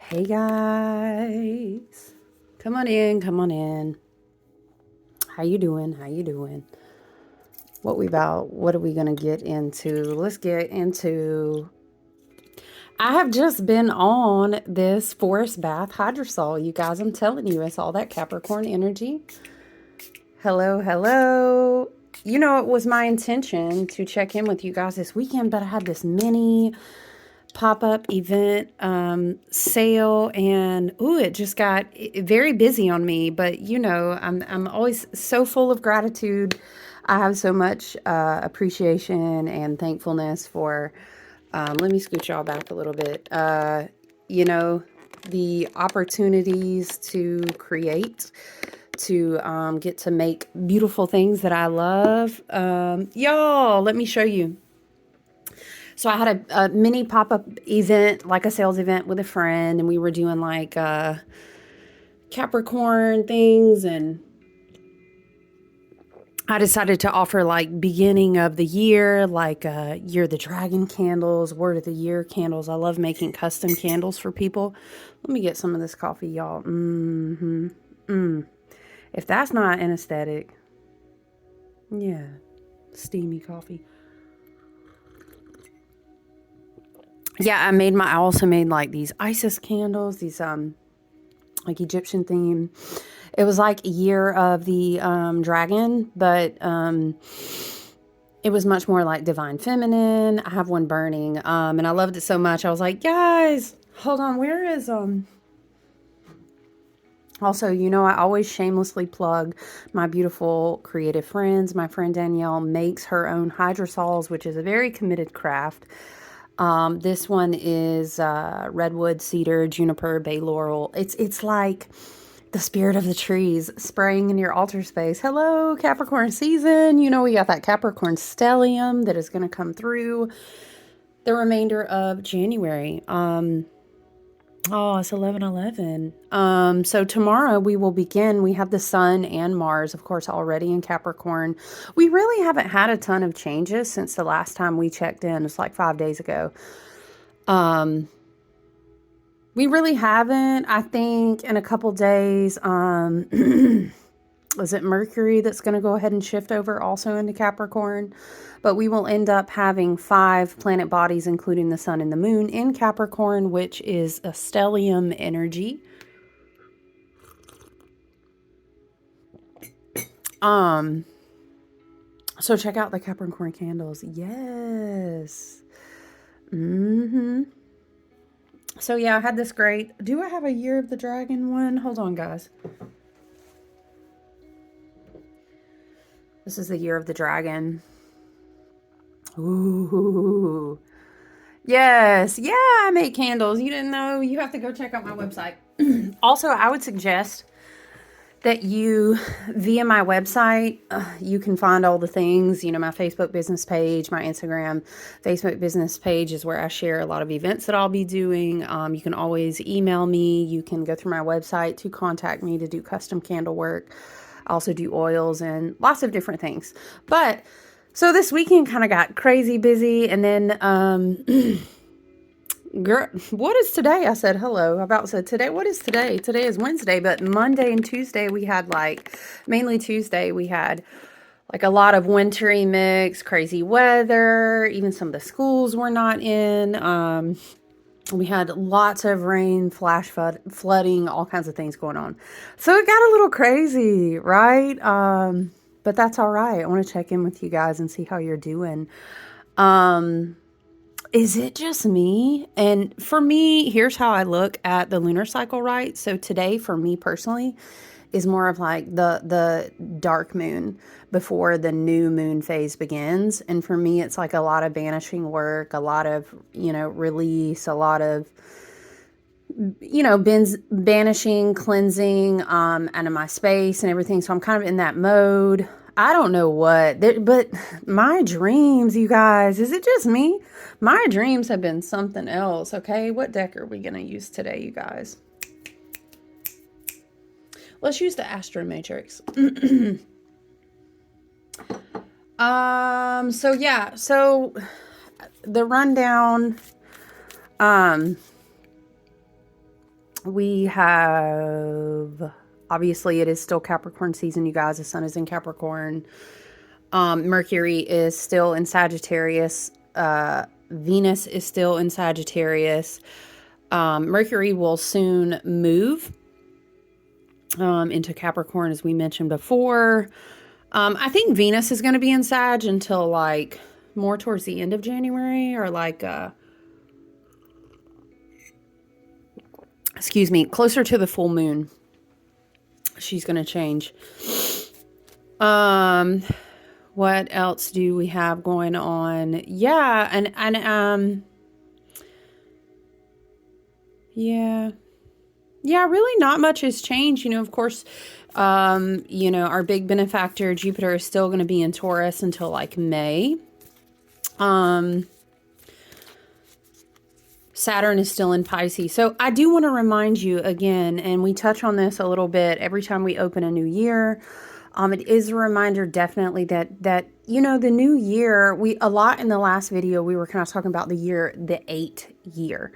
Hey guys, come on in, come on in. How you doing? How you doing? What are we gonna get into? Let's get into. I have just been on this forest bath hydrosol. You guys, I'm telling you, it's all that Capricorn energy. Hello, hello. You know, it was my intention to check in with you guys this weekend, but I had this mini pop-up event sale, and it just got very busy on me. But you know, I'm always so full of gratitude. I have so much appreciation and thankfulness for let me scoot y'all back a little bit. You know, the opportunities to create, to get to make beautiful things that I love. Y'all, let me show you. So I had a mini pop-up event, like a sales event with a friend, and we were doing like Capricorn things, and I decided to offer like beginning of the year, like year of the dragon candles, word of the year candles. I love making custom candles for people. Let me get some of this coffee, y'all. If that's not anesthetic, yeah, steamy coffee. Yeah, I also made like these Isis candles, these like Egyptian theme. It was like a year of the dragon, but it was much more like divine feminine. I have one burning, and I loved it so much. I was like, guys, hold on, where is Also, you know, I always shamelessly plug my beautiful creative friends. My friend Danielle makes her own hydrosols, which is a very committed craft. This one is redwood, cedar, juniper, bay laurel. It's like the spirit of the trees spraying in your altar space. Hello, Capricorn season. You know, we got that Capricorn stellium that is going to come through the remainder of January. Oh, it's 11/11. So tomorrow we will begin. We have the sun and Mars, of course, already in Capricorn. We really haven't had a ton of changes since the last time we checked in. It's like 5 days ago. We really haven't. I think in a couple days, is it Mercury that's going to go ahead and shift over also into Capricorn? But we will end up having 5 planet bodies, including the sun and the moon, in Capricorn, which is a stellium energy. So check out the Capricorn candles. Yes. So yeah, I had this great. Do I have a Year of the Dragon one? Hold on, guys. This is the Year of the Dragon. Ooh. Yes. Yeah, I make candles. You didn't know? You have to go check out my website. Also, I would suggest that you, via my website, you can find all the things, you know, my Facebook business page, my Instagram. Facebook business page is where I share a lot of events that I'll be doing. You can always email me. You can go through my website to contact me to do custom candle work. I also do oils and lots of different things. But so this weekend kind of got crazy busy, and then girl, what is today? I said hello. I about said today. What is today? Today is Wednesday, but Monday and Tuesday we had mainly Tuesday we had like a lot of wintry mix, crazy weather. Even some of the schools were not in. We had lots of rain, flash flooding, all kinds of things going on. So it got a little crazy, right? But that's all right. I want to check in with you guys and see how you're doing. Is it just me? And for me, here's how I look at the lunar cycle, right? So today, for me personally, is more of like the dark moon before the new moon phase begins. And for me, it's like a lot of banishing work, a lot of, you know, release, a lot of, you know, banishing, cleansing, out of my space and everything. So I'm kind of in that mode. I don't know what, but my dreams, you guys, is it just me? My dreams have been something else. Okay. What deck are we going to use today, you guys? Let's use the Astro Matrix. So yeah, so the rundown, We have, obviously, it is still Capricorn season, you guys. The sun is in Capricorn. Mercury is still in Sagittarius. Venus is still in Sagittarius. Mercury will soon move into Capricorn, as we mentioned before. I think Venus is going to be in Sag until like more towards the end of January, or like, excuse me, closer to the full moon. She's going to change. What else do we have going on? Yeah, yeah, really not much has changed. You know, of course, you know, our big benefactor, Jupiter, is still going to be in Taurus until like May. Saturn is still in Pisces. So I do want to remind you again, and we touch on this a little bit every time we open a new year. It is a reminder definitely that, you know, the new year, a lot in the last video, we were kind of talking about the 8 year.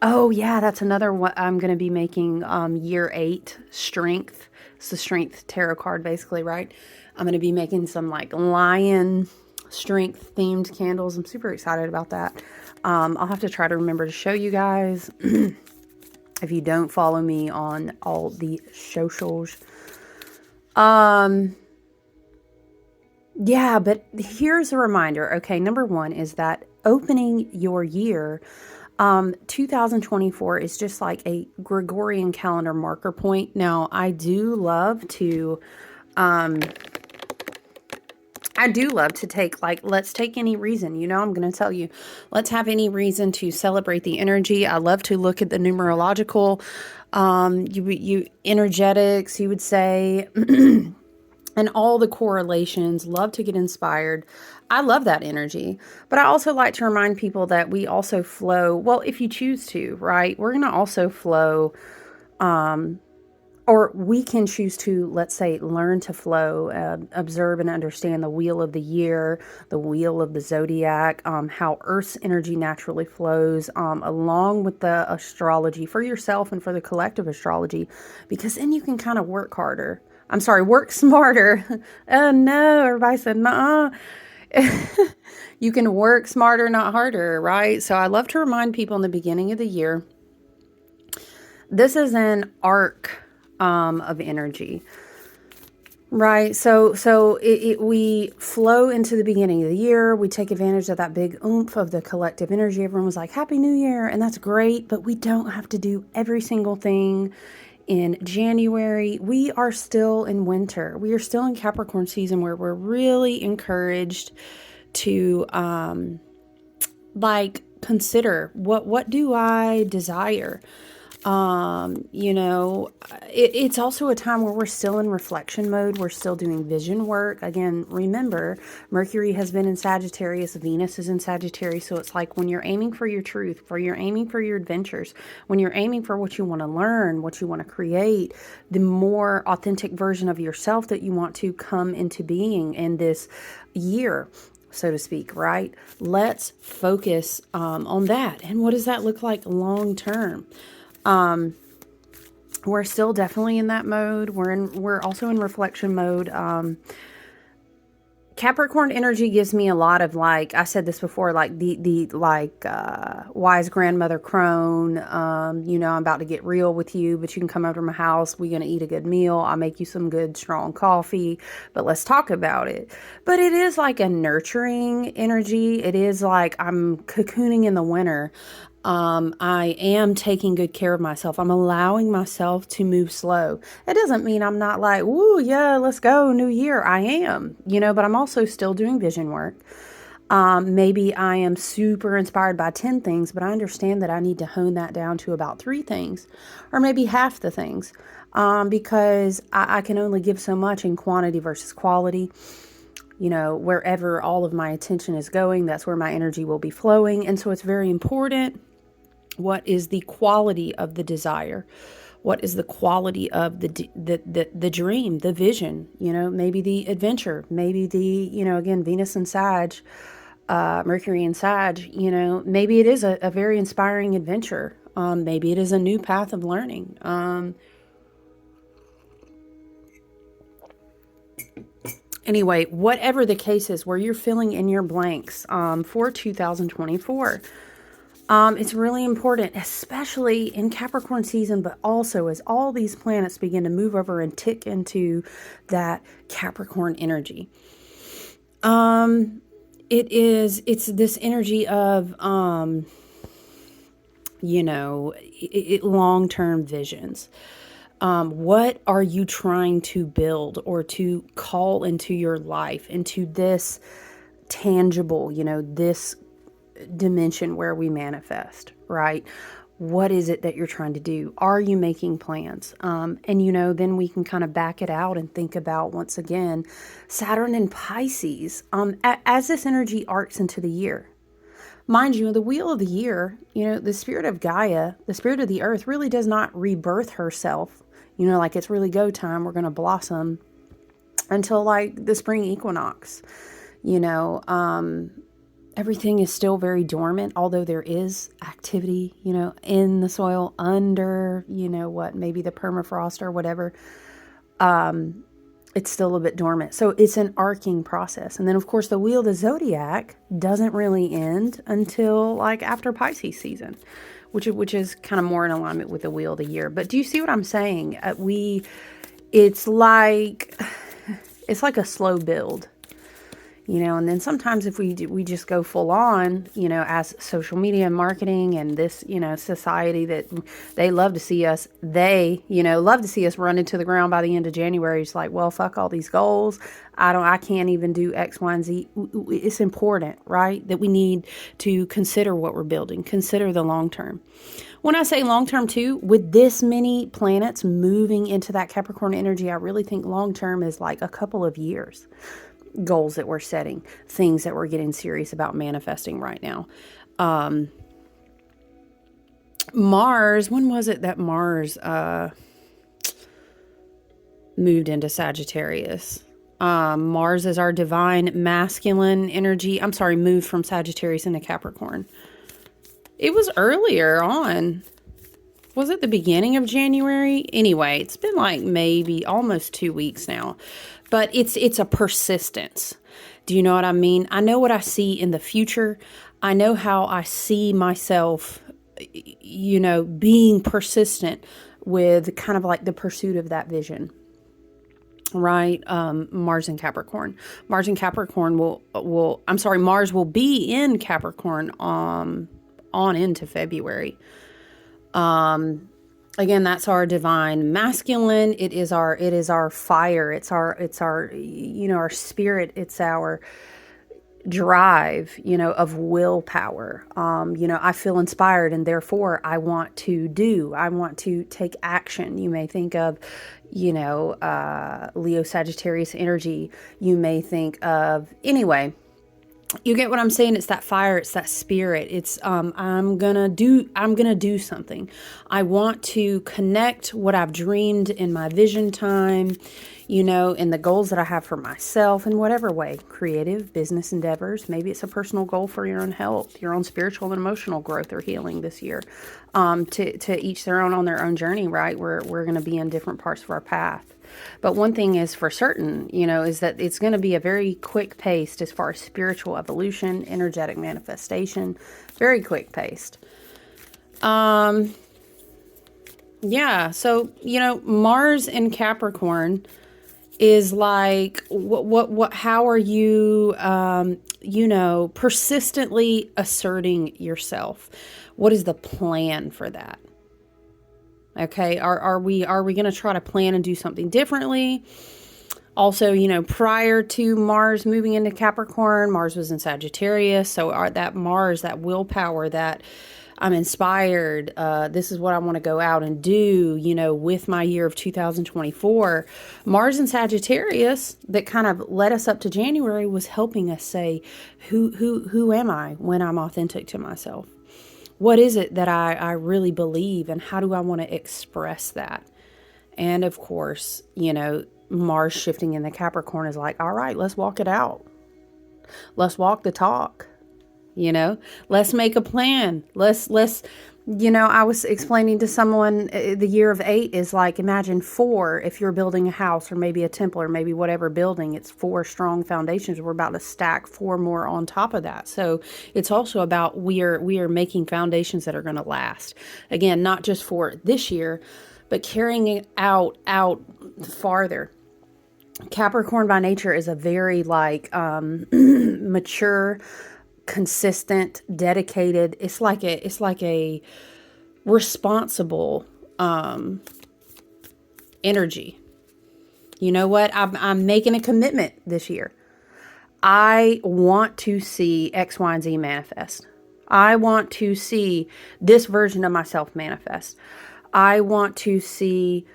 Oh yeah, that's another one. I'm going to be making, year 8 strength. It's the strength tarot card basically, right? I'm going to be making some like lion strength themed candles. I'm super excited about that. I'll have to try to remember to show you guys if you don't follow me on all the socials. Yeah, but here's a reminder. Okay, number 1 is that opening your year, 2024 is just like a Gregorian calendar marker point. Now, I do love to take, like, let's take any reason, you know, I'm going to tell you, let's have any reason to celebrate the energy. I love to look at the numerological, you energetics, you would say, and all the correlations. Love to get inspired. I love that energy, but I also like to remind people that we also flow. Well, if you choose to, right, we're going to also flow, or we can choose to, let's say, learn to flow, observe and understand the wheel of the year, the wheel of the zodiac, how Earth's energy naturally flows, along with the astrology for yourself and for the collective astrology, because then you can kind of work harder. I'm sorry, work smarter. Oh no, everybody said, nah. You can work smarter, not harder, right? So I love to remind people in the beginning of the year, this is an arc of energy, right? So we flow into the beginning of the year. We take advantage of that big oomph of the collective energy. Everyone was like, Happy New Year. And that's great, but we don't have to do every single thing in January. We are still in winter. We are still in Capricorn season, where we're really encouraged to, like, consider what do I desire? You know, it's also a time where we're still in reflection mode. We're still doing vision work. Again, remember, Mercury has been in Sagittarius, Venus is in Sagittarius. So it's like when you're aiming for your truth, when you're aiming for your adventures, when you're aiming for what you want to learn, what you want to create, the more authentic version of yourself that you want to come into being in this year, so to speak, right? Let's focus on that. And what does that look like long term? We're still definitely in that mode. We're also in reflection mode. Capricorn energy gives me a lot of, like, I said this before, like wise grandmother crone. You know, I'm about to get real with you, but you can come over to my house. We're going to eat a good meal. I'll make you some good, strong coffee, but let's talk about it. But it is like a nurturing energy. It is like I'm cocooning in the winter. I am taking good care of myself. I'm allowing myself to move slow. It doesn't mean I'm not like, woo, yeah, let's go, new year. I am, you know, but I'm also still doing vision work. Maybe I am super inspired by 10 things, but I understand that I need to hone that down to about 3 things, or maybe half the things, because I can only give so much in quantity versus quality. You know, wherever all of my attention is going, that's where my energy will be flowing. And so it's very important. What is the quality of the desire? What is the quality of the dream, the vision, you know, maybe the adventure, maybe the, you know, again, Venus and Sag, Mercury and Sag, you know, maybe it is a very inspiring adventure. Maybe it is a new path of learning. Anyway, whatever the case is, where you're filling in your blanks for 2024, it's really important, especially in Capricorn season, but also as all these planets begin to move over and tick into that Capricorn energy. It's this energy of, long-term visions. What are you trying to build or to call into your life, into this tangible, this dimension where we manifest, right? What is it that you're trying to do? Are you making plans? And then we can kind of back it out and think about, once again, Saturn and Pisces, as this energy arcs into the year. Mind you, the wheel of the year, the spirit of Gaia, the spirit of the earth really does not rebirth herself. Like it's really go time. We're going to blossom until like the spring equinox. Everything is still very dormant, although there is activity, in the soil under, maybe the permafrost or whatever. It's still a bit dormant. So it's an arcing process. And then, of course, the wheel of the zodiac doesn't really end until like after Pisces season, which is kind of more in alignment with the wheel of the year. But do you see what I'm saying? It's like a slow build. And then sometimes if we just go full on, as social media and marketing and this, society that they love to see us, love to see us run into the ground by the end of January. It's like, well, fuck all these goals. I can't even do X, Y, and Z. It's important, right? That we need to consider what we're building, consider the long term. When I say long term too, with this many planets moving into that Capricorn energy, I really think long term is like a couple of years. Goals that we're setting, things that we're getting serious about manifesting right now. Mars, when was it that Mars moved into Sagittarius? Mars is our divine masculine energy. I'm sorry, moved from Sagittarius into Capricorn. It was earlier on. Was it the beginning of January? Anyway, it's been like maybe almost 2 weeks now. But it's a persistence. Do you know what I mean? I know what I see in the future. I know how I see myself, being persistent with kind of like the pursuit of that vision. Right? Mars and Capricorn. Mars and Capricorn Mars will be in Capricorn on into February. Again, that's our divine masculine. It is our fire. It's our our spirit. It's our drive, of willpower. I feel inspired and therefore I want to take action. You may think of, Leo Sagittarius energy. You may think of, anyway, you get what I'm saying? It's that fire. It's that spirit. It's, I'm gonna do something. I want to connect what I've dreamed in my vision time, in the goals that I have for myself in whatever way, creative, business endeavors. Maybe it's a personal goal for your own health, your own spiritual and emotional growth or healing this year. To each their own on their own journey, right? We're going to be in different parts of our path. But one thing is for certain, is that it's going to be a very quick paced as far as spiritual evolution, energetic manifestation, very quick paced. Yeah. So, Mars in Capricorn is like, how are you, persistently asserting yourself? What is the plan for that? Okay, are we going to try to plan and do something differently? Also, prior to Mars moving into Capricorn, Mars was in Sagittarius. So that Mars, that willpower, that I'm inspired, this is what I want to go out and do, with my year of 2024. Mars in Sagittarius that kind of led us up to January was helping us say, who am I when I'm authentic to myself? What is it that I really believe, and how do I want to express that? And of course, Mars shifting in the Capricorn is like, all right, let's walk it out. Let's walk the talk. Let's make a plan. Let's You know, I was explaining to someone the year of 8 is like, imagine 4 if you're building a house or maybe a temple or maybe whatever building, it's 4 strong foundations. We're about to stack 4 more on top of that. So it's also about we are making foundations that are going to last. Again, not just for this year, but carrying it out farther. Capricorn by nature is a very like mature, consistent, dedicated. It's like a responsible energy. You know what? I'm making a commitment this year. I want to see X, Y, and Z manifest. I want to see this version of myself manifest. I want to see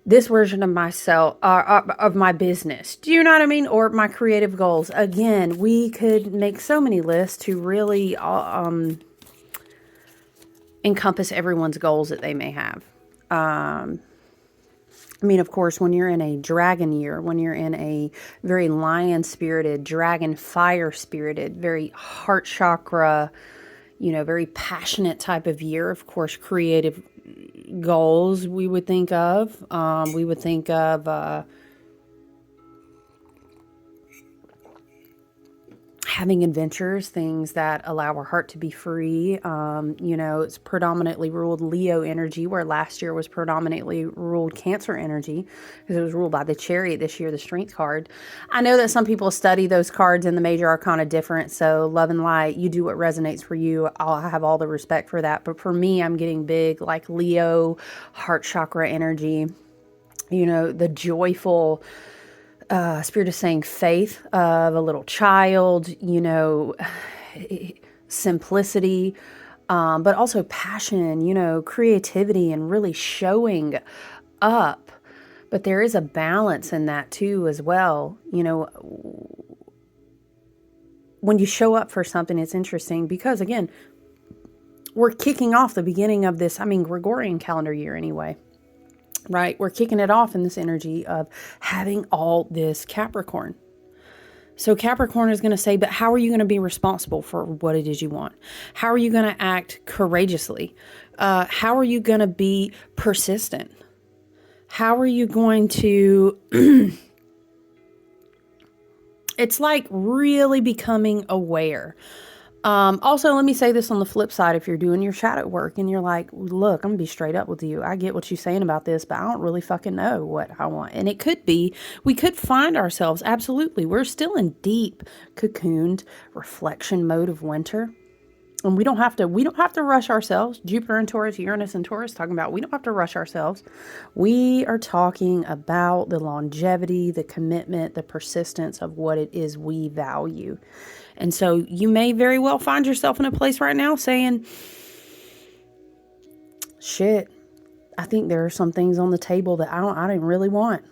this version of myself, of my business. Do you know what I mean? Or my creative goals. Again, we could make so many lists to really encompass everyone's goals that they may have. I mean, of course, when you're in a dragon year, when you're in a very lion-spirited, dragon fire-spirited, very heart chakra, you know, very passionate type of year, of course, creative goals we would think of. We would think of having adventures, things that allow our heart to be free. You know, it's predominantly ruled Leo energy, where last year was predominantly ruled Cancer energy because it was ruled by the Chariot this year, the Strength card. I know that some people study those cards in the major arcana different. So love and light, you do what resonates for you. I'll have all the respect for that. But for me, I'm getting big like Leo, heart chakra energy, you know, the joyful, Spirit is saying faith of a little child, you know, simplicity, but also passion, you know, creativity and really showing up. But there is a balance in that too as well. You know, when you show up for something, it's interesting because, again, we're kicking off the beginning of this, Gregorian calendar year anyway. Right? We're kicking it off in this energy of having all this Capricorn. So Capricorn is going to say, but how are you going to be responsible for what it is you want? How are you going to act courageously? How are you going to be persistent? How are you going to... It's like really becoming aware. Also, let me say this on the flip side. If you're doing your shadow work and you're like, look, I'm gonna be straight up with you. I get what you're saying about this, but I don't really fucking know what I want. And it could be, we could find ourselves, absolutely. We're still in deep, cocooned reflection mode of winter. And we don't have to rush ourselves. Jupiter and Taurus, Uranus and Taurus talking about, we don't have to rush ourselves. We are talking about the longevity, the commitment, the persistence of what it is we value. And so you may very well find yourself in a place right now saying, shit, I think there are some things on the table that I didn't really want.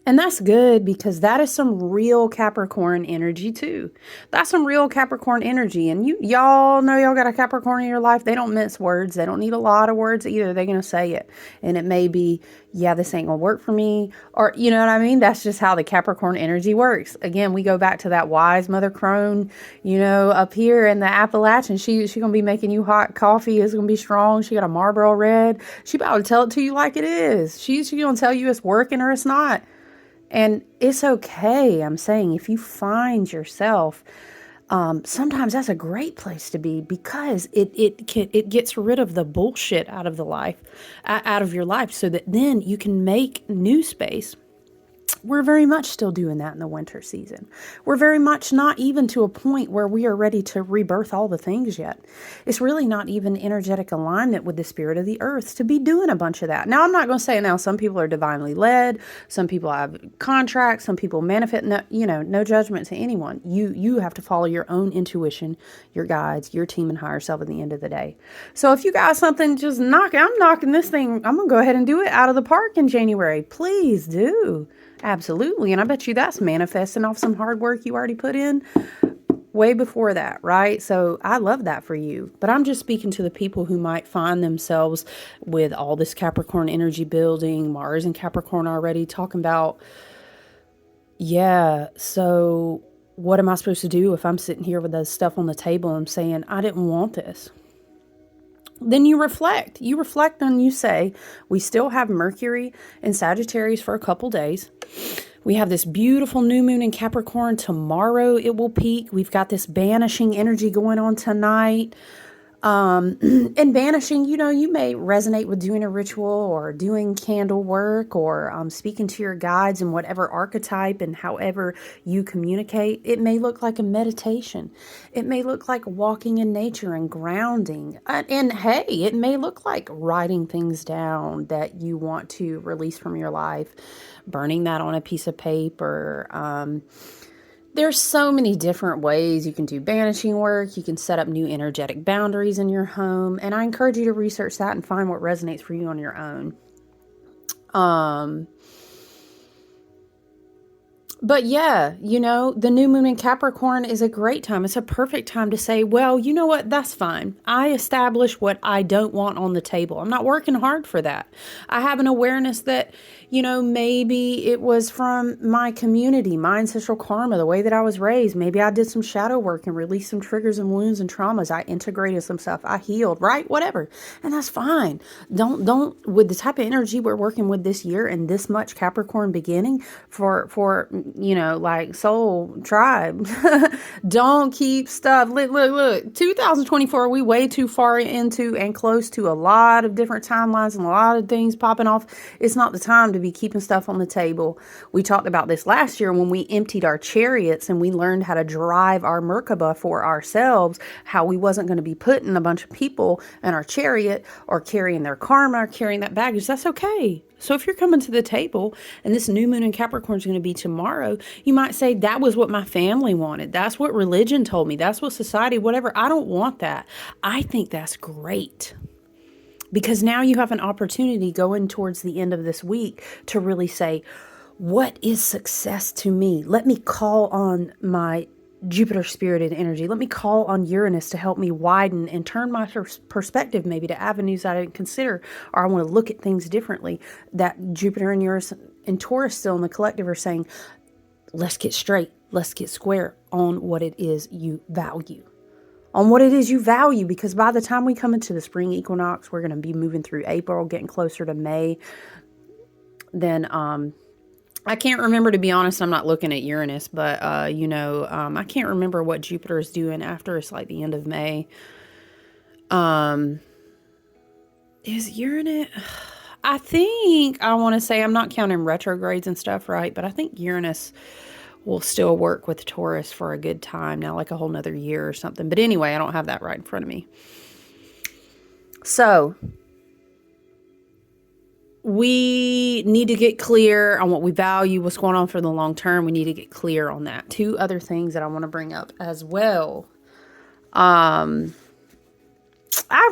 And that's good because that is some real Capricorn energy too. That's some real Capricorn energy. And y'all know y'all got a Capricorn in your life. They don't mince words. They don't need a lot of words either. They're going to say it. And it may be, yeah, this ain't going to work for me. Or, you know what I mean? That's just how the Capricorn energy works. Again, we go back to that wise Mother Crone, you know, up here in the Appalachian. She going to be making you hot coffee. It's going to be strong. She got a Marlboro Red. She about to tell it to you like it is. She's going to tell you it's working or it's not. And it's okay. I'm saying if you find yourself, sometimes that's a great place to be because it gets rid of the bullshit out of your life so that then you can make new space. We're very much still doing that in the winter season. We're very much not even to a point where we are ready to rebirth all the things yet. It's really not even energetic alignment with the spirit of the earth to be doing a bunch of that. Now, I'm not going to say now some people are divinely led. Some people have contracts. Some people manifest. No, no judgment to anyone. You have to follow your own intuition, your guides, your team and higher self at the end of the day. So if you got something, just I'm knocking this thing. I'm going to go ahead and do it out of the park in January. Please do. Absolutely. And I bet you that's manifesting off some hard work you already put in way before that, right? So I love that for you. But I'm just speaking to the people who might find themselves with all this Capricorn energy building, Mars and Capricorn already talking about, yeah, so what am I supposed to do if I'm sitting here with this stuff on the table and saying, I didn't want this? then you reflect. You reflect and you say, we still have Mercury and Sagittarius for a couple days. We have this beautiful new moon in Capricorn. Tomorrow it will peak. We've got this banishing energy going on tonight. And banishing, you may resonate with doing a ritual or doing candle work or speaking to your guides in whatever archetype and however you communicate. It may look like a meditation. It may look like walking in nature and grounding. And hey, it may look like writing things down that you want to release from your life, burning that on a piece of paper. There's so many different ways you can do banishing work. You can set up new energetic boundaries in your home. And I encourage you to research that and find what resonates for you on your own. But yeah, the new moon in Capricorn is a great time. It's a perfect time to say, well, you know what? That's fine. I establish what I don't want on the table. I'm not working hard for that. I have an awareness that, maybe it was from my community, my ancestral karma, the way that I was raised. Maybe I did some shadow work and released some triggers and wounds and traumas. I integrated some stuff. I healed, right? Whatever. And that's fine. Don't, with the type of energy we're working with this year and this much Capricorn beginning for like soul tribe, don't keep stuff. Look, 2024, we way too far into and close to a lot of different timelines and a lot of things popping off. It's not the time to be keeping stuff on the table. We talked about this last year when we emptied our chariots and we learned how to drive our Merkaba for ourselves, how we wasn't going to be putting a bunch of people in our chariot or carrying their karma or carrying that baggage. That's okay. So if you're coming to the table and this new moon in Capricorn is going to be tomorrow, you might say, that was what my family wanted. That's what religion told me. That's what society, whatever. I don't want that. I think that's great. Because now you have an opportunity going towards the end of this week to really say, what is success to me? Let me call on my Jupiter spirited energy. Let me call on Uranus to help me widen and turn my perspective maybe to avenues I didn't consider, or I want to look at things differently. That Jupiter and Uranus and Taurus still in the collective are saying, let's get straight. Let's get square on what it is you value. On what it is you value, because by the time we come into the spring equinox, we're going to be moving through April, getting closer to May. Then, I can't remember, to be honest. I'm not looking at Uranus, but, I can't remember what Jupiter is doing after it's like the end of May. Is Uranus, I think, I want to say, I'm not counting retrogrades and stuff, right? But I think Uranus will still work with Taurus for a good time now, like a whole nother year or something. But anyway, I don't have that right in front of me. So we need to get clear on what we value, what's going on for the long term. We need to get clear on that. Two other things that I want to bring up as well. I've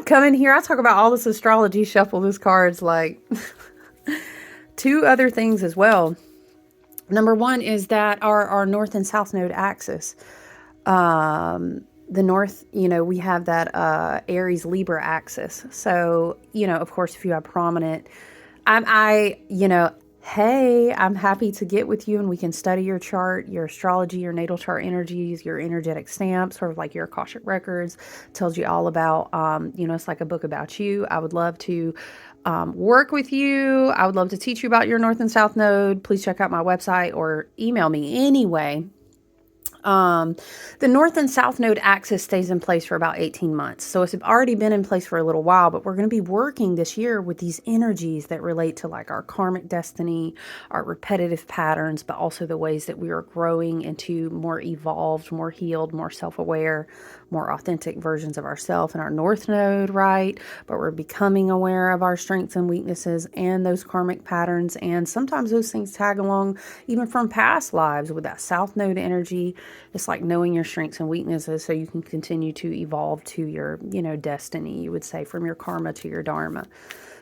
come in here, I talk about all this astrology, shuffle these cards, like two other things as well. Number one is that our north and south node axis. The north, we have that Aries Libra axis. So, of course, if you have prominent, hey, I'm happy to get with you and we can study your chart, your astrology, your natal chart energies, your energetic stamp, sort of like your Akashic records, tells you all about, it's like a book about you. I would love to work with you. I would love to teach you about your north and south node. Please check out my website or email me anyway. The north and south node axis stays in place for about 18 months. So it's already been in place for a little while, but we're going to be working this year with these energies that relate to like our karmic destiny, our repetitive patterns, but also the ways that we are growing into more evolved, more healed, more self-aware, more authentic versions of ourselves in our north node, right? But we're becoming aware of our strengths and weaknesses and those karmic patterns. And sometimes those things tag along even from past lives with that south node energy. It's like knowing your strengths and weaknesses so you can continue to evolve to your, destiny, you would say, from your karma to your dharma.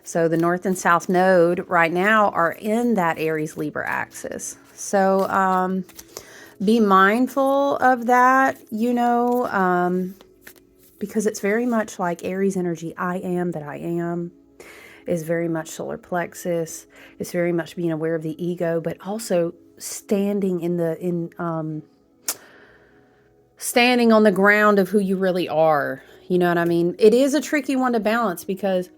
So the north and south node right now are in that Aries Libra axis. So be mindful of that, because it's very much like Aries energy. I am that I am is very much solar plexus. It's very much being aware of the ego, but also standing standing on the ground of who you really are, You know what I mean? It is a tricky one to balance because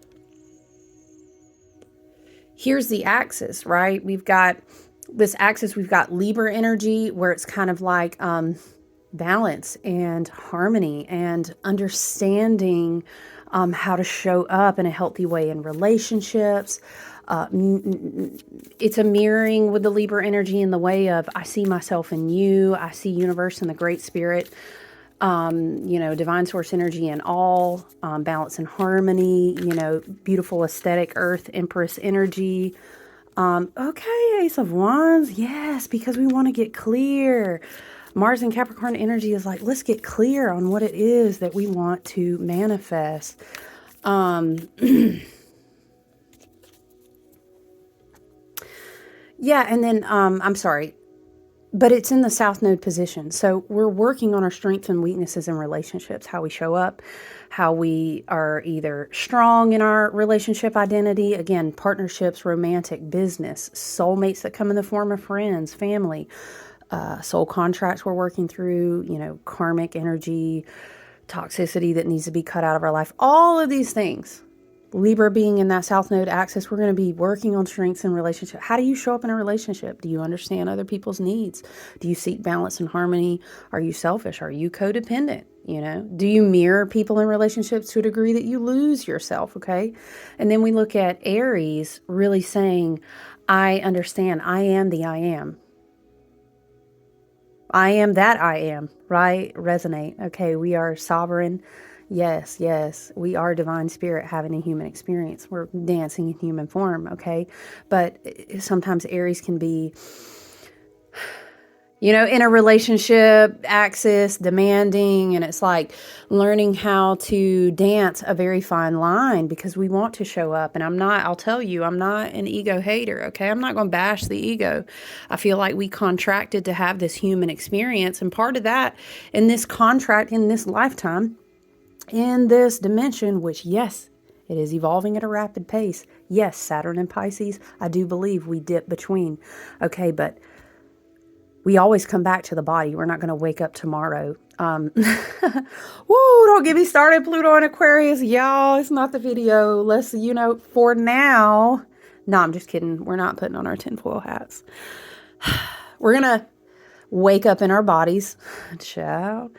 here's the axis, right? We've got this axis, we've got Libra energy where it's kind of like balance and harmony and understanding how to show up in a healthy way in relationships. It's a mirroring with the Libra energy in the way of I see myself in you, I see universe and the great spirit, you know, divine source energy in all, balance and harmony, you know, beautiful aesthetic earth empress energy. Okay, Ace of Wands, yes, because we want to get clear. Mars and Capricorn energy is like, let's get clear on what it is that we want to manifest. Yeah, and then, I'm sorry, but it's in the South Node position. So we're working on our strengths and weaknesses in relationships, how we show up, how we are either strong in our relationship identity, again, partnerships, romantic, business, soulmates that come in the form of friends, family, soul contracts we're working through, you know, karmic energy, toxicity that needs to be cut out of our life. All of these things. Libra being in that South Node axis, we're going to be working on strengths in relationship. How do you show up in a relationship? Do you understand other people's needs? Do you seek balance and harmony? Are you selfish? Are you codependent? You know, do you mirror people in relationships to a degree that you lose yourself? Okay. And then we look at Aries really saying, I understand. I am the I am. I am that I am, right? Resonate. Okay. We are sovereign. Yes, yes, we are divine spirit having a human experience. We're dancing in human form, okay? But sometimes Aries can be, you know, in a relationship, axis, demanding, and it's like learning how to dance a very fine line because we want to show up. And I'll tell you, I'm not an ego hater, okay? I'm not going to bash the ego. I feel like we contracted to have this human experience. And part of that, in this contract, in this lifetime, in this dimension, which, yes, it is evolving at a rapid pace. Yes, Saturn and Pisces, I do believe we dip between. Okay, but we always come back to the body. We're not going to wake up tomorrow. Woo, don't get me started, Pluto and Aquarius. Y'all, it's not the video. Let's, you know, for now. No, I'm just kidding. We're not putting on our tinfoil hats. We're going to wake up in our bodies. Ciao.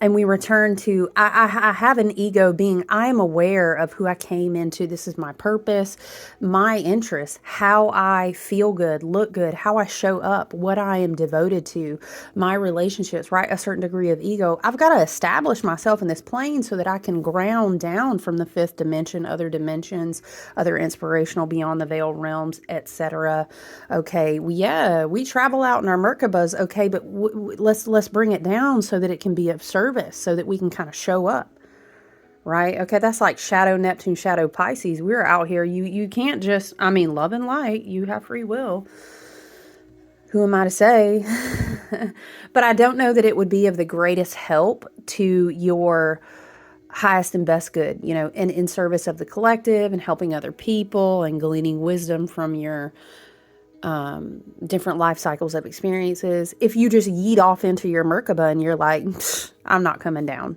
And we return to, I have an ego being, I'm aware of who I came into. This is my purpose, my interests, how I feel good, look good, how I show up, what I am devoted to, my relationships, right? A certain degree of ego. I've got to establish myself in this plane so that I can ground down from the fifth dimension, other dimensions, other inspirational beyond the veil realms, etc. Okay, we travel out in our Merkabas, okay, but let's bring it down so that it can be of service, so that we can kind of show up, right? Okay, that's like shadow Neptune, shadow Pisces. We're out here. You can't just, I mean, love and light. You have free will. Who am I to say? But I don't know that it would be of the greatest help to your highest and best good, you know, and in service of the collective and helping other people and gleaning wisdom from your different life cycles of experiences. If you just yeet off into your Merkaba and you're like, I'm not coming down.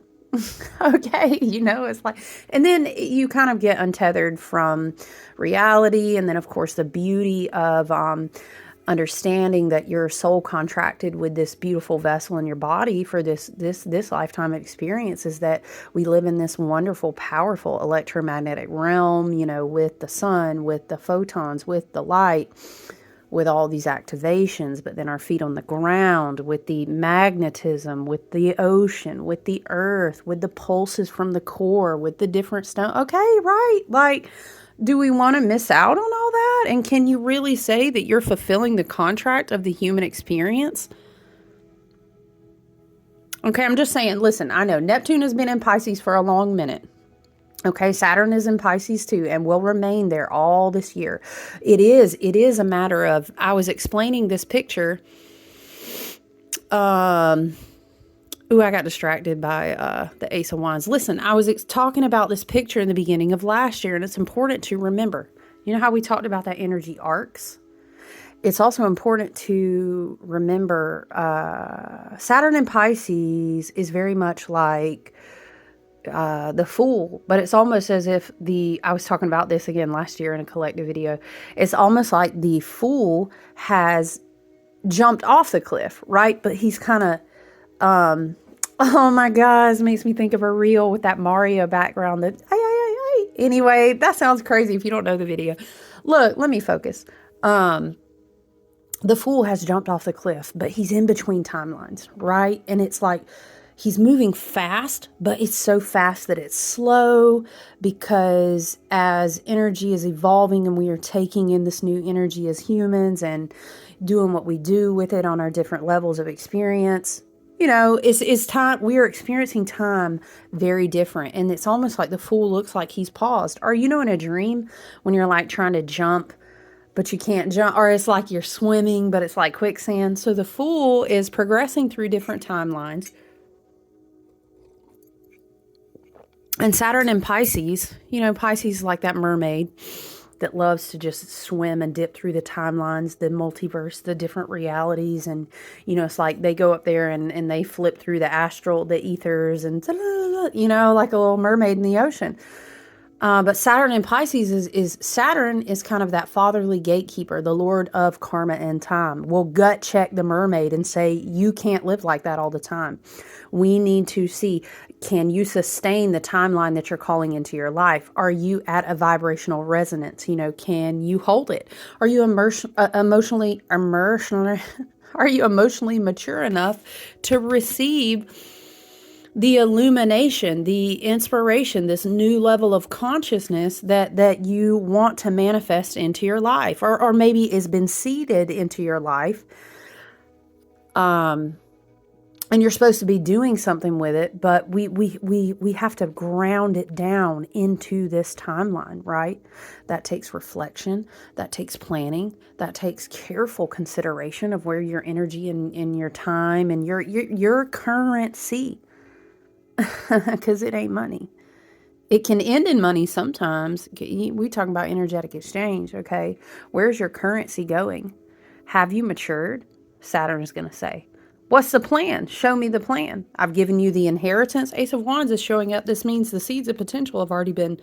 Okay. You know, it's like, and then you kind of get untethered from reality. And then of course the beauty of, understanding that your soul contracted with this beautiful vessel in your body for this lifetime of experience is that we live in this wonderful, powerful electromagnetic realm, you know, with the sun, with the photons, with the light, with all these activations, but then our feet on the ground, with the magnetism, with the ocean, with the earth, with the pulses from the core, with the different stuff. Okay, right. Like, do we want to miss out on all that? And can you really say that you're fulfilling the contract of the human experience? Okay, I'm just saying, listen, I know Neptune has been in Pisces for a long minute. Okay, Saturn is in Pisces too, and will remain there all this year. It is a matter of, I was explaining this picture. I got distracted by the Ace of Wands. Listen, I was talking about this picture in the beginning of last year, and it's important to remember. You know how we talked about that energy arcs? it's also important to remember Saturn in Pisces is very much like the Fool, but it's almost as if I was talking about this again last year in a collective video. It's almost like the Fool has jumped off the cliff, right? But he's kind of, oh my gosh, makes me think of a reel with that Mario background that, anyway, that sounds crazy if you don't know the video. Look, let me focus. The Fool has jumped off the cliff, but he's in between timelines, right? And it's like he's moving fast, but it's so fast that it's slow, because as energy is evolving and we are taking in this new energy as humans and doing what we do with it on our different levels of experience, it's time. We are experiencing time very different. And it's almost like the Fool looks like he's paused. Or, in a dream when you're like trying to jump, but you can't jump, or it's like you're swimming, but it's like quicksand. So the Fool is progressing through different timelines. And Saturn in Pisces, Pisces is like that mermaid that loves to just swim and dip through the timelines, the multiverse, the different realities. And, it's like they go up there and they flip through the ethers and, like a little mermaid in the ocean. But Saturn in Pisces Saturn is kind of that fatherly gatekeeper, the Lord of karma and time. Will gut check the mermaid and say, you can't live like that all the time. We need to see, can you sustain the timeline that you're calling into your life? Are you at a vibrational resonance? Can you hold it? Are you emotionally are you emotionally mature enough to receive the illumination, the inspiration, this new level of consciousness that you want to manifest into your life, or maybe has been seeded into your life. And you're supposed to be doing something with it, but we have to ground it down into this timeline, right? That takes reflection, that takes planning, that takes careful consideration of where your energy and your time and your currency, because it ain't money. It can end in money sometimes. We talk about energetic exchange, okay? Where's your currency going? Have you matured? Saturn is going to say, what's the plan? Show me the plan. I've given you the inheritance. Ace of Wands is showing up. This means the seeds of potential have already been,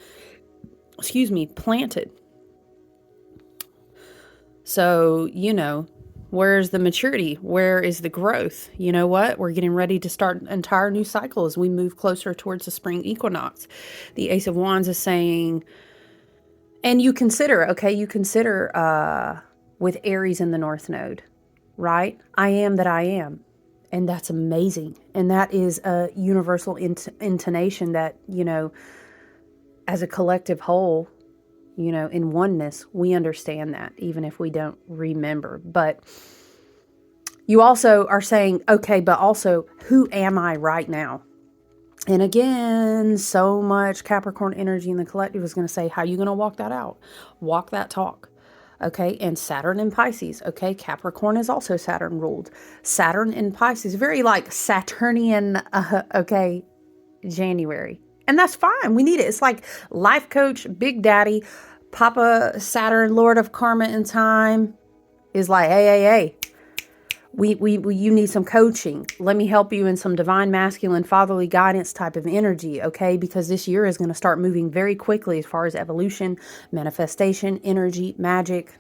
planted. So, where's the maturity? Where is the growth? You know what? We're getting ready to start an entire new cycle as we move closer towards the spring equinox. The Ace of Wands is saying, and you consider with Aries in the North Node, right? I am that I am. And that's amazing. And that is a universal intonation that, as a collective whole, in oneness, we understand that, even if we don't remember. But you also are saying, okay, but also, who am I right now? And again, so much Capricorn energy in the collective is going to say, how are you going to walk that out? Walk that talk. Okay, and Saturn in Pisces. Okay, Capricorn is also Saturn ruled. Saturn in Pisces, very like Saturnian, January. And that's fine. We need it. It's like life coach, Big Daddy, Papa Saturn, Lord of Karma and Time is like, hey. You need some coaching. Let me help you in some divine masculine fatherly guidance type of energy, okay? Because this year is going to start moving very quickly as far as evolution, manifestation, energy, magic.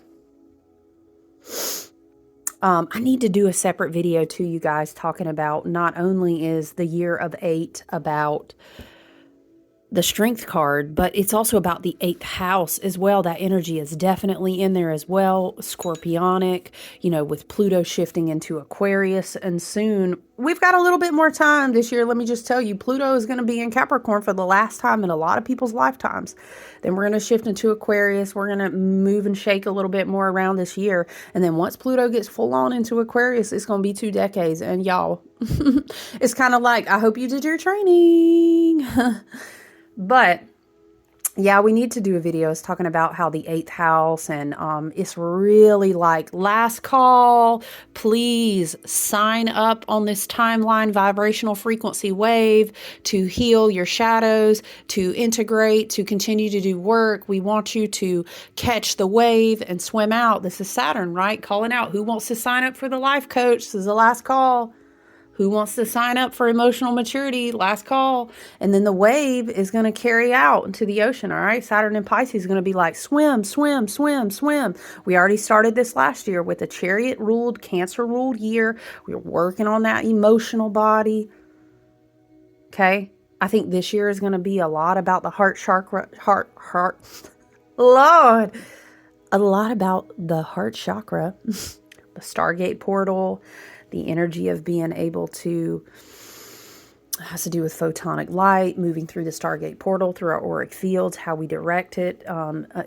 I need to do a separate video to you guys talking about not only is the year of 8 about the strength card, but it's also about the 8th house as well. That energy is definitely in there as well. Scorpionic, with Pluto shifting into Aquarius. And soon, we've got a little bit more time this year. Let me just tell you, Pluto is going to be in Capricorn for the last time in a lot of people's lifetimes. Then we're going to shift into Aquarius. We're going to move and shake a little bit more around this year. And then once Pluto gets full on into Aquarius, it's going to be 2 decades. And y'all, it's kind of like, I hope you did your training. But, Yeah, we need to do a video. It's talking about how the eighth house, and it's really like last call. Please sign up on this timeline vibrational frequency wave to heal your shadows, to integrate, to continue to do work. We want you to catch the wave and swim out. This is Saturn, right? Calling out. Who wants to sign up for the life coach? This is the last call. Who wants to sign up for emotional maturity? Last call. And then the wave is going to carry out into the ocean. All right. Saturn and Pisces is going to be like swim, swim, swim, swim. We already started this last year with a chariot ruled, Cancer ruled year. We're working on that emotional body. Okay. I think this year is going to be a lot about the heart chakra, Lord, a lot about the heart chakra, the Stargate portal, the energy of being able to, has to do with photonic light, moving through the Stargate portal, through our auric fields, how we direct it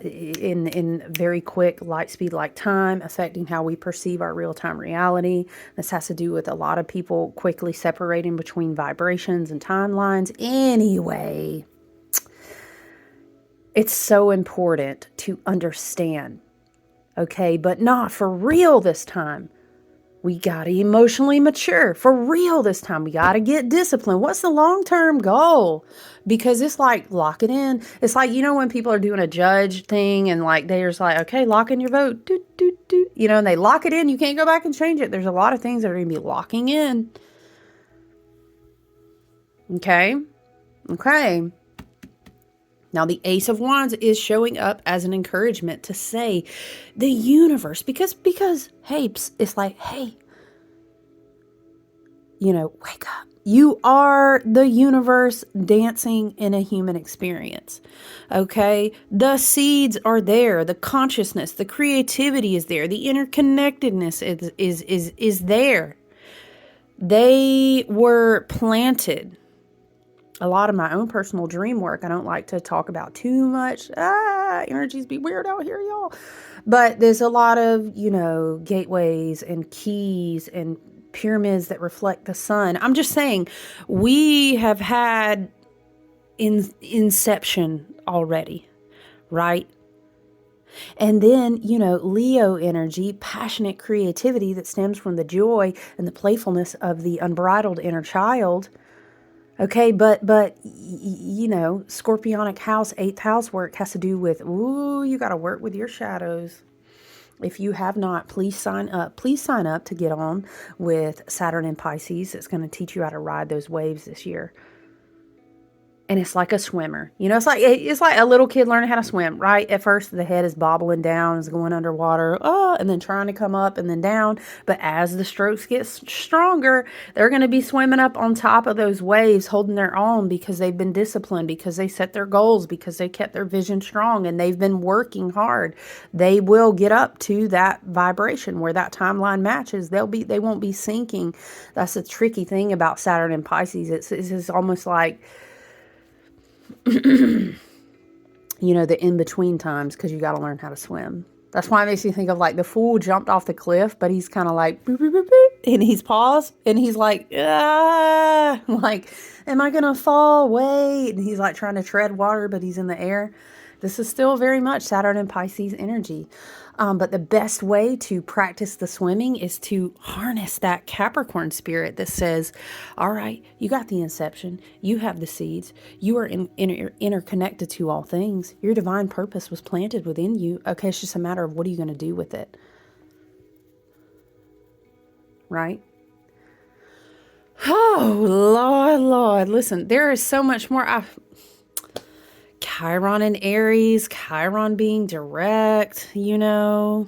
in very quick light speed like time, affecting how we perceive our real-time reality. This has to do with a lot of people quickly separating between vibrations and timelines. Anyway, it's so important to understand, okay, but not for real this time. We got to emotionally mature for real this time. We got to get disciplined. What's the long-term goal? Because it's like, lock it in. It's like, you know, when people are doing a judge thing and like, they're just like, okay, lock in your vote. Doot, doot, doot. You know, and they lock it in. You can't go back and change it. There's a lot of things that are going to be locking in. Okay. Okay. Now, the Ace of Wands is showing up as an encouragement to say the universe, because, hey, it's like, hey, you know, wake up. You are the universe dancing in a human experience. Okay. The seeds are there. The consciousness, the creativity is there. The interconnectedness is there. They were planted. A lot of my own personal dream work, I don't like to talk about too much. Energies be weird out here, y'all. But there's a lot of, you know, gateways and keys and pyramids that reflect the sun. I'm just saying, we have had inception already, right? And then, you know, Leo energy, passionate creativity that stems from the joy and the playfulness of the unbridled inner child. Okay, but you know, Scorpionic house, 8th house work has to do with, ooh, you got to work with your shadows. If you have not, please sign up. Please sign up to get on with Saturn and Pisces. It's going to teach you how to ride those waves this year. And it's like a swimmer. You know, it's like a little kid learning how to swim, right? At first, the head is bobbling down, is going underwater, and then trying to come up and then down. But as the strokes get stronger, they're going to be swimming up on top of those waves, holding their own because they've been disciplined, because they set their goals, because they kept their vision strong, and they've been working hard. They will get up to that vibration where that timeline matches. They won't be sinking. That's the tricky thing about Saturn and Pisces. It's almost like, you know, the in-between times, because you got to learn how to swim. That's why it makes me think of like the fool jumped off the cliff, but he's kind of like, boop, boop, boop, boop, and he's paused, and he's like, like, am I going to fall? Wait. And he's like trying to tread water, but he's in the air. This is still very much Saturn and Pisces energy. But the best way to practice the swimming is to harness that Capricorn spirit that says, all right, you got the inception. You have the seeds. You are interconnected to all things. Your divine purpose was planted within you. Okay, it's just a matter of what are you going to do with it? Right? Oh, Lord. Listen, there is so much more. Chiron and Aries, Chiron being direct, you know.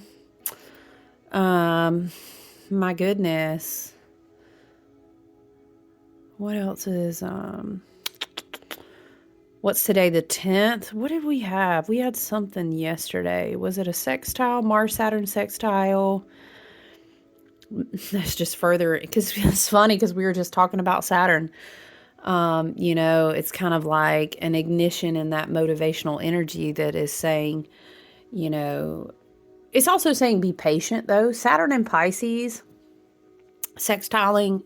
My goodness. What else is, what's today, the 10th? What did we have? We had something yesterday. Was it a sextile, Mars-Saturn sextile? That's just further, because it's funny because we were just talking about Saturn. You know, it's kind of like an ignition in that motivational energy that is saying, you know, it's also saying be patient though. Saturn and Pisces, sextiling,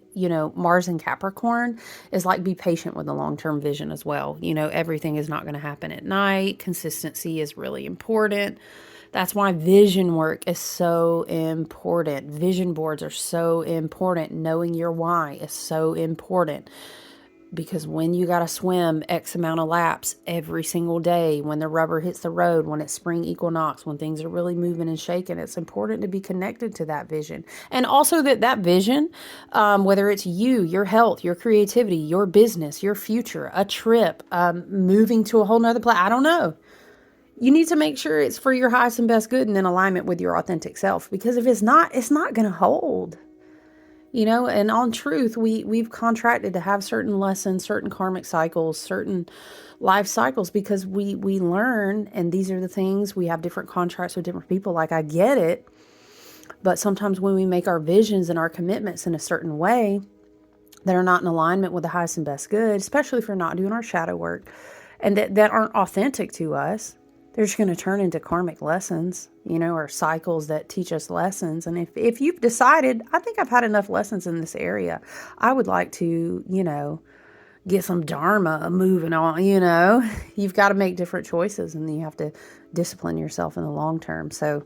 Mars and Capricorn is like, be patient with the long-term vision as well. Everything is not going to happen at night. Consistency is really important. That's why vision work is so important. Vision boards are so important. Knowing your why is so important. Because when you got to swim X amount of laps every single day, when the rubber hits the road, when it's spring equinox, when things are really moving and shaking, it's important to be connected to that vision. And also that vision, whether it's you, your health, your creativity, your business, your future, a trip, moving to a whole nother place, I don't know. You need to make sure it's for your highest and best good and in alignment with your authentic self. Because if it's not going to hold. And on truth, we've contracted to have certain lessons, certain karmic cycles, certain life cycles, because we learn, and these are the things, we have different contracts with different people. Like, I get it. But sometimes when we make our visions and our commitments in a certain way that are not in alignment with the highest and best good, especially if we're not doing our shadow work, and that aren't authentic to us, they're just going to turn into karmic lessons, or cycles that teach us lessons. And if you've decided, I think I've had enough lessons in this area, I would like to, get some dharma moving on, you've got to make different choices, and you have to discipline yourself in the long term. So,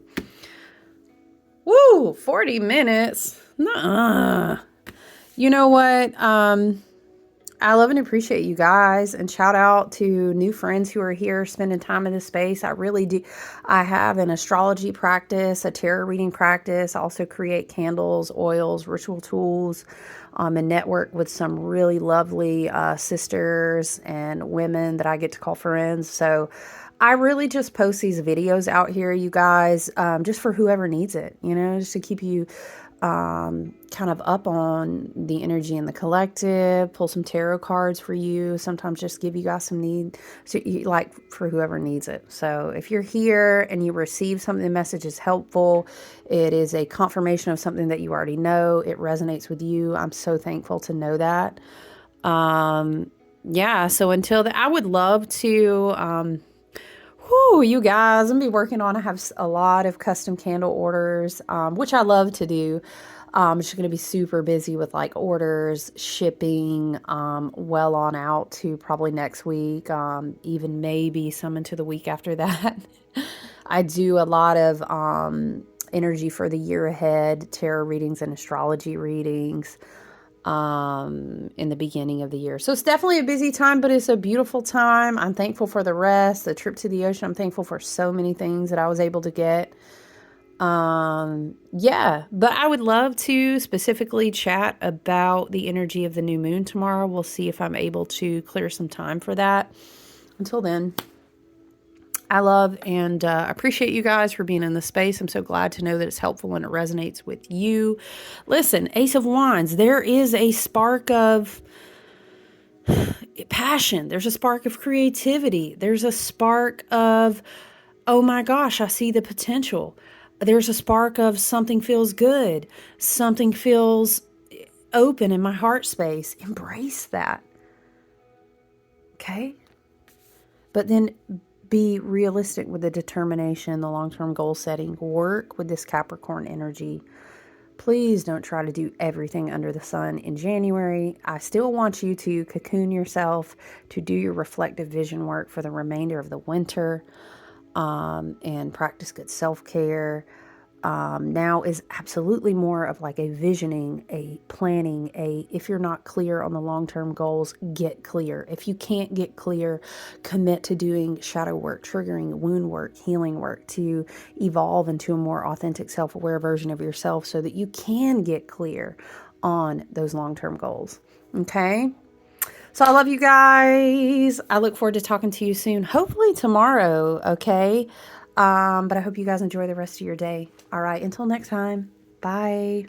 40 minutes. Nuh-uh. You know what? I love and appreciate you guys, and shout out to new friends who are here spending time in this space. I really do. I have an astrology practice, a tarot reading practice. I also create candles, oils, ritual tools, and network with some really lovely sisters and women that I get to call friends. So I really just post these videos out here, you guys, just for whoever needs it, just to keep you kind of up on the energy in the collective, pull some tarot cards for you, sometimes just give you guys some need, so like for whoever needs it. So if you're here and you receive something, the message is helpful, it is a confirmation of something that you already know, it resonates with you, I'm so thankful to know that. Yeah, so until then, I would love to, you guys, I'm going to be working on, I have a lot of custom candle orders, which I love to do. I'm just going to be super busy with like orders, shipping, well on out to probably next week, even maybe some into the week after that. I do a lot of energy for the year ahead, tarot readings and astrology readings in the beginning of the year. So it's definitely a busy time, but it's a beautiful time. I'm thankful for the rest, the trip to the ocean. I'm thankful for so many things that I was able to get. Yeah, but I would love to specifically chat about the energy of the new moon tomorrow. We'll see if I'm able to clear some time for that. Until then, I love and appreciate you guys for being in the space. I'm so glad to know that it's helpful and it resonates with you. Listen, Ace of Wands, there is a spark of passion. There's a spark of creativity. There's a spark of, oh my gosh, I see the potential. There's a spark of something feels good. Something feels open in my heart space. Embrace that. Okay? But then be realistic with the determination, the long-term goal setting. Work with this Capricorn energy. Please don't try to do everything under the sun in January. I still want you to cocoon yourself, to do your reflective vision work for the remainder of the winter, and practice good self-care. Now is absolutely more of like a visioning, a planning, if you're not clear on the long-term goals, get clear. If you can't get clear, commit to doing shadow work, triggering wound work, healing work to evolve into a more authentic, self-aware version of yourself so that you can get clear on those long-term goals. Okay? So I love you guys. I look forward to talking to you soon, hopefully tomorrow, okay? But I hope you guys enjoy the rest of your day. All right, until next time. Bye.